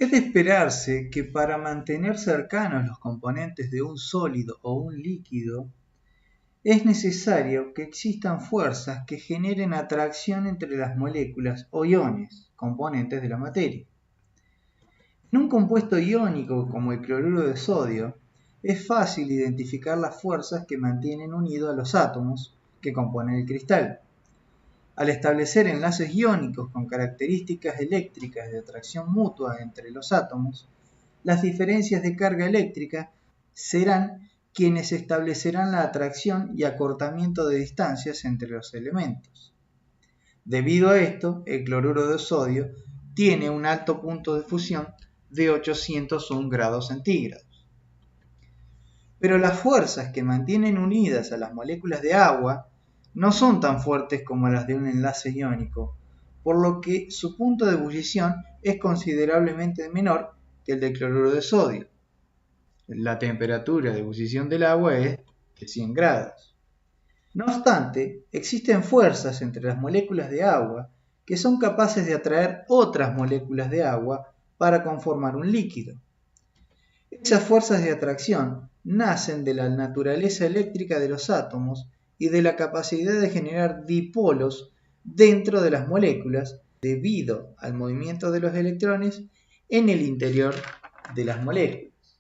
Es de esperarse que para mantener cercanos los componentes de un sólido o un líquido, es necesario que existan fuerzas que generen atracción entre las moléculas o iones, componentes de la materia. En un compuesto iónico como el cloruro de sodio, es fácil identificar las fuerzas que mantienen unidos a los átomos que componen el cristal. Al establecer enlaces iónicos con características eléctricas de atracción mutua entre los átomos, las diferencias de carga eléctrica serán quienes establecerán la atracción y acortamiento de distancias entre los elementos. Debido a esto, el cloruro de sodio tiene un alto punto de fusión de 801 grados centígrados. Pero las fuerzas que mantienen unidas a las moléculas de agua no son tan fuertes como las de un enlace iónico, por lo que su punto de ebullición es considerablemente menor que el del cloruro de sodio. La temperatura de ebullición del agua es de 100 grados. No obstante, existen fuerzas entre las moléculas de agua que son capaces de atraer otras moléculas de agua para conformar un líquido. Esas fuerzas de atracción nacen de la naturaleza eléctrica de los átomos y de la capacidad de generar dipolos dentro de las moléculas debido al movimiento de los electrones en el interior de las moléculas.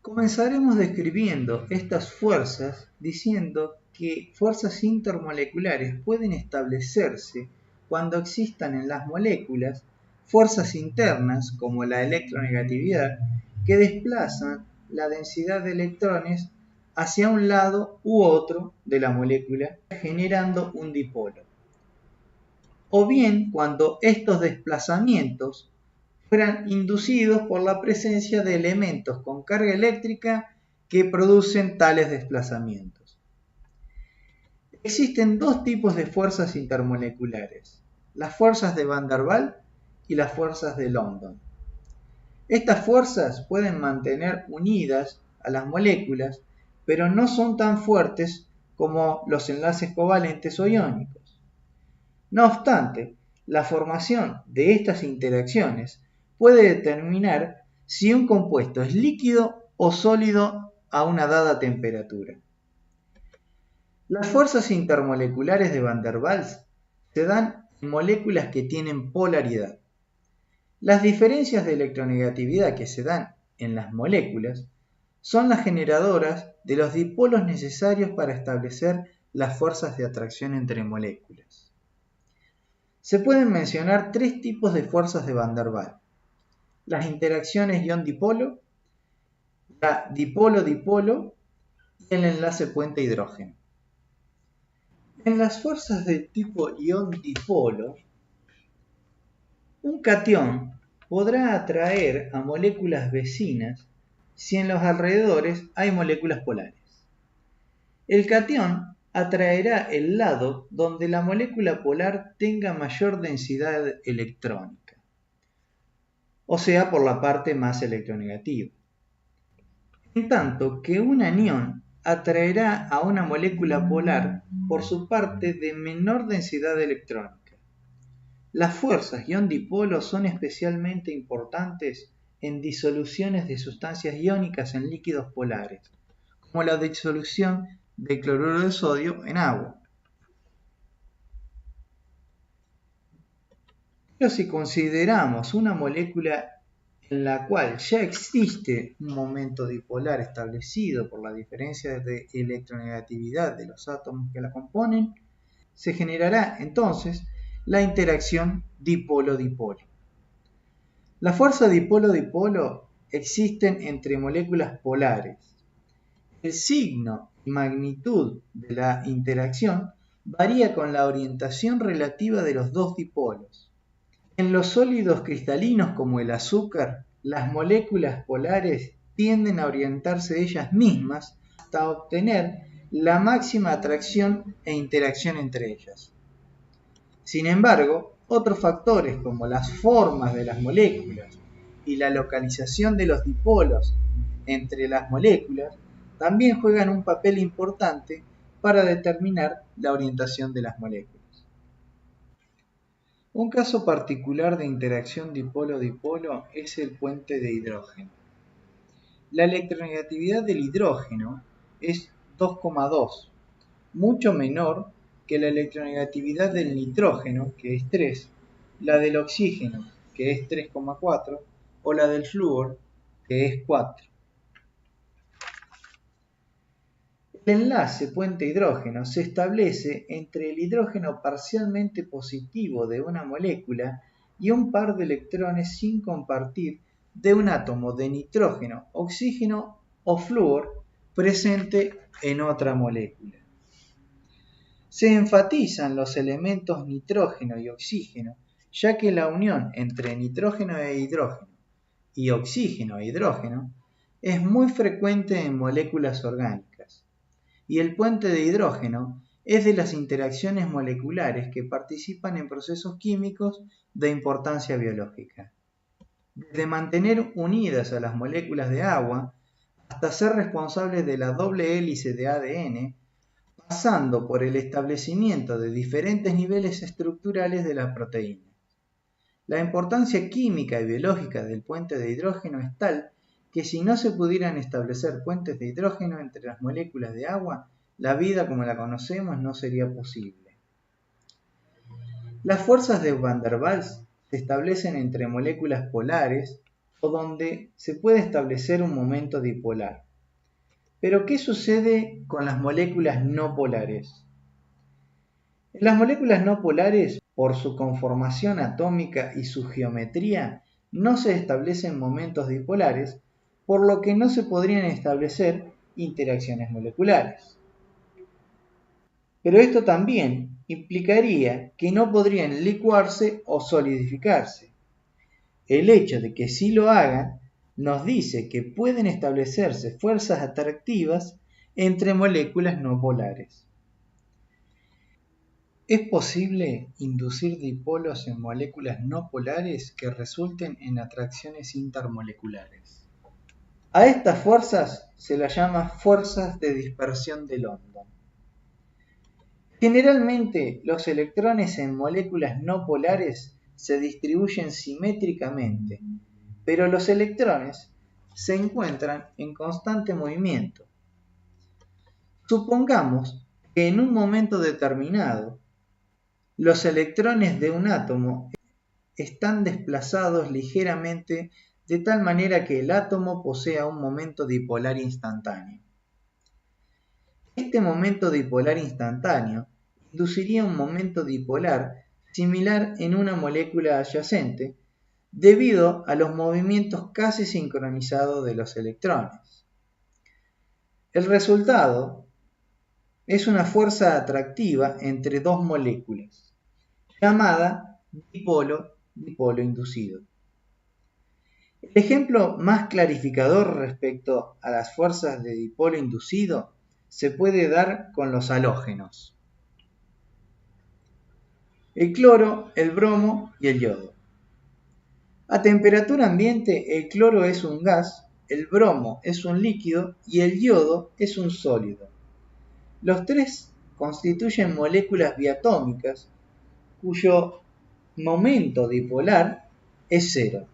Comenzaremos describiendo estas fuerzas diciendo que fuerzas intermoleculares pueden establecerse cuando existan en las moléculas fuerzas internas como la electronegatividad que desplazan la densidad de electrones hacia un lado u otro de la molécula generando un dipolo. O bien cuando estos desplazamientos fueran inducidos por la presencia de elementos con carga eléctrica que producen tales desplazamientos. Existen dos tipos de fuerzas intermoleculares, las fuerzas de Van der Waals y las fuerzas de London. Estas fuerzas pueden mantener unidas a las moléculas, pero no son tan fuertes como los enlaces covalentes o iónicos. No obstante, la formación de estas interacciones puede determinar si un compuesto es líquido o sólido a una dada temperatura. Las fuerzas intermoleculares de Van der Waals se dan en moléculas que tienen polaridad. Las diferencias de electronegatividad que se dan en las moléculas son las generadoras de los dipolos necesarios para establecer las fuerzas de atracción entre moléculas. Se pueden mencionar tres tipos de fuerzas de Van der Waals: las interacciones ion-dipolo, la dipolo-dipolo y el enlace puente-hidrógeno. En las fuerzas de tipo ion-dipolo, un catión podrá atraer a moléculas vecinas si en los alrededores hay moléculas polares. El catión atraerá el lado donde la molécula polar tenga mayor densidad electrónica, o sea, por la parte más electronegativa. En tanto que un anión atraerá a una molécula polar por su parte de menor densidad electrónica. Las fuerzas ion-dipolo son especialmente importantes en disoluciones de sustancias iónicas en líquidos polares, como la disolución de cloruro de sodio en agua. Pero si consideramos una molécula en la cual ya existe un momento dipolar establecido por la diferencia de electronegatividad de los átomos que la componen, se generará entonces la interacción dipolo-dipolo. La fuerza dipolo-dipolo existen entre moléculas polares. El signo y magnitud de la interacción varía con la orientación relativa de los dos dipolos. En los sólidos cristalinos como el azúcar, las moléculas polares tienden a orientarse ellas mismas hasta obtener la máxima atracción e interacción entre ellas. Sin embargo, otros factores como las formas de las moléculas y la localización de los dipolos entre las moléculas también juegan un papel importante para determinar la orientación de las moléculas. Un caso particular de interacción dipolo-dipolo es el puente de hidrógeno. La electronegatividad del hidrógeno es 2,2, mucho menor que la electronegatividad del nitrógeno, que es 3, la del oxígeno, que es 3,4, o la del flúor, que es 4. El enlace puente-hidrógeno se establece entre el hidrógeno parcialmente positivo de una molécula y un par de electrones sin compartir de un átomo de nitrógeno, oxígeno o flúor presente en otra molécula. Se enfatizan los elementos nitrógeno y oxígeno, ya que la unión entre nitrógeno e hidrógeno y oxígeno e hidrógeno es muy frecuente en moléculas orgánicas, y el puente de hidrógeno es de las interacciones moleculares que participan en procesos químicos de importancia biológica. Desde mantener unidas a las moléculas de agua hasta ser responsables de la doble hélice de ADN, pasando por el establecimiento de diferentes niveles estructurales de las proteínas. La importancia química y biológica del puente de hidrógeno es tal que si no se pudieran establecer puentes de hidrógeno entre las moléculas de agua, la vida como la conocemos no sería posible. Las fuerzas de Van der Waals se establecen entre moléculas polares o donde se puede establecer un momento dipolar. Pero, ¿qué sucede con las moléculas no polares? En las moléculas no polares, por su conformación atómica y su geometría, no se establecen momentos dipolares, por lo que no se podrían establecer interacciones moleculares. Pero esto también implicaría que no podrían licuarse o solidificarse. El hecho de que sí lo hagan nos dice que pueden establecerse fuerzas atractivas entre moléculas no polares. ¿Es posible inducir dipolos en moléculas no polares que resulten en atracciones intermoleculares? A estas fuerzas se las llama fuerzas de dispersión de London. Generalmente, los electrones en moléculas no polares se distribuyen simétricamente, pero los electrones se encuentran en constante movimiento. Supongamos que en un momento determinado, los electrones de un átomo están desplazados ligeramente de tal manera que el átomo posea un momento dipolar instantáneo. Este momento dipolar instantáneo induciría un momento dipolar similar en una molécula adyacente debido a los movimientos casi sincronizados de los electrones. El resultado es una fuerza atractiva entre dos moléculas, llamada dipolo-dipolo inducido. El ejemplo más clarificador respecto a las fuerzas de dipolo inducido se puede dar con los halógenos: el cloro, el bromo y el yodo. A temperatura ambiente, el cloro es un gas, el bromo es un líquido y el yodo es un sólido. Los tres constituyen moléculas diatómicas cuyo momento dipolar es cero.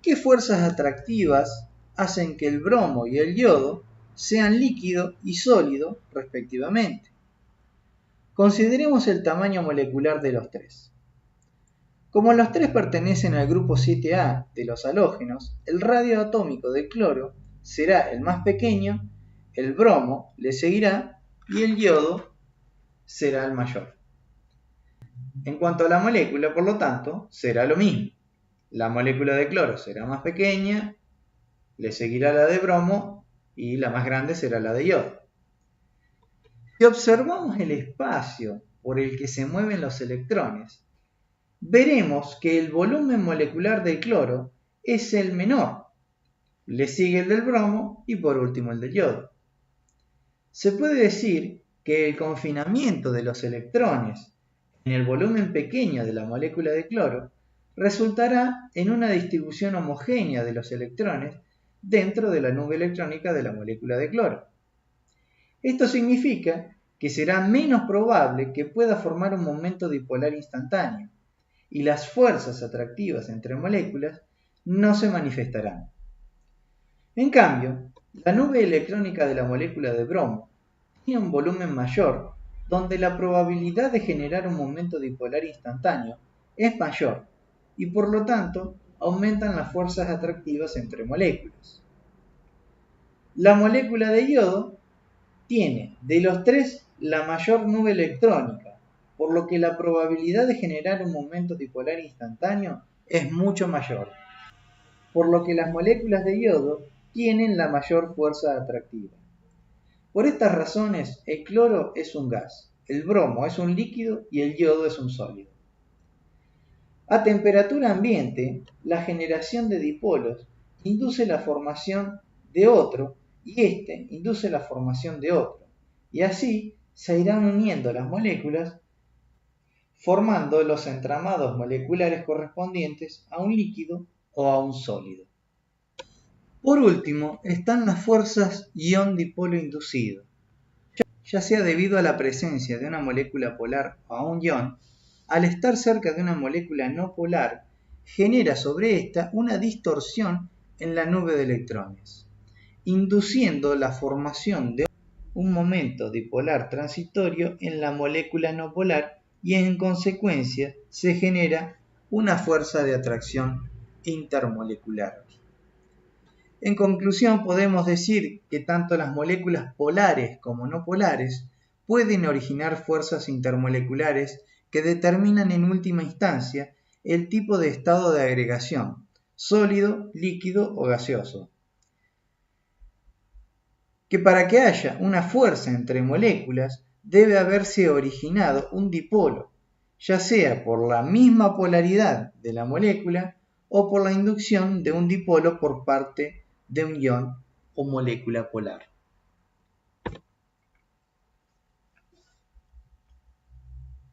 ¿Qué fuerzas atractivas hacen que el bromo y el yodo sean líquido y sólido respectivamente? Consideremos el tamaño molecular de los tres. Como los tres pertenecen al grupo 7A de los halógenos, el radio atómico del cloro será el más pequeño, el bromo le seguirá y el yodo será el mayor. En cuanto a la molécula, por lo tanto, será lo mismo. La molécula de cloro será más pequeña, le seguirá la de bromo y la más grande será la de yodo. Si observamos el espacio por el que se mueven los electrones, veremos que el volumen molecular del cloro es el menor, le sigue el del bromo y por último el del yodo. Se puede decir que el confinamiento de los electrones en el volumen pequeño de la molécula de cloro resultará en una distribución homogénea de los electrones dentro de la nube electrónica de la molécula de cloro. Esto significa que será menos probable que pueda formar un momento dipolar instantáneo, y las fuerzas atractivas entre moléculas no se manifestarán. En cambio, la nube electrónica de la molécula de bromo tiene un volumen mayor, donde la probabilidad de generar un momento dipolar instantáneo es mayor, y por lo tanto aumentan las fuerzas atractivas entre moléculas. La molécula de yodo tiene, de los tres, la mayor nube electrónica, por lo que la probabilidad de generar un momento dipolar instantáneo es mucho mayor, por lo que las moléculas de yodo tienen la mayor fuerza atractiva. Por estas razones, el cloro es un gas, el bromo es un líquido y el yodo es un sólido. A temperatura ambiente, la generación de dipolos induce la formación de otro y este induce la formación de otro, y así se irán uniendo las moléculas formando los entramados moleculares correspondientes a un líquido o a un sólido. Por último, están las fuerzas ion-dipolo inducido, ya sea debido a la presencia de una molécula polar o a un ion. Al estar cerca de una molécula no polar, genera sobre esta una distorsión en la nube de electrones, induciendo la formación de un momento dipolar transitorio en la molécula no polar y en consecuencia se genera una fuerza de atracción intermolecular. En conclusión, podemos decir que tanto las moléculas polares como no polares pueden originar fuerzas intermoleculares que determinan en última instancia el tipo de estado de agregación, sólido, líquido o gaseoso. Que para que haya una fuerza entre moléculas debe haberse originado un dipolo, ya sea por la misma polaridad de la molécula o por la inducción de un dipolo por parte de un ion o molécula polar.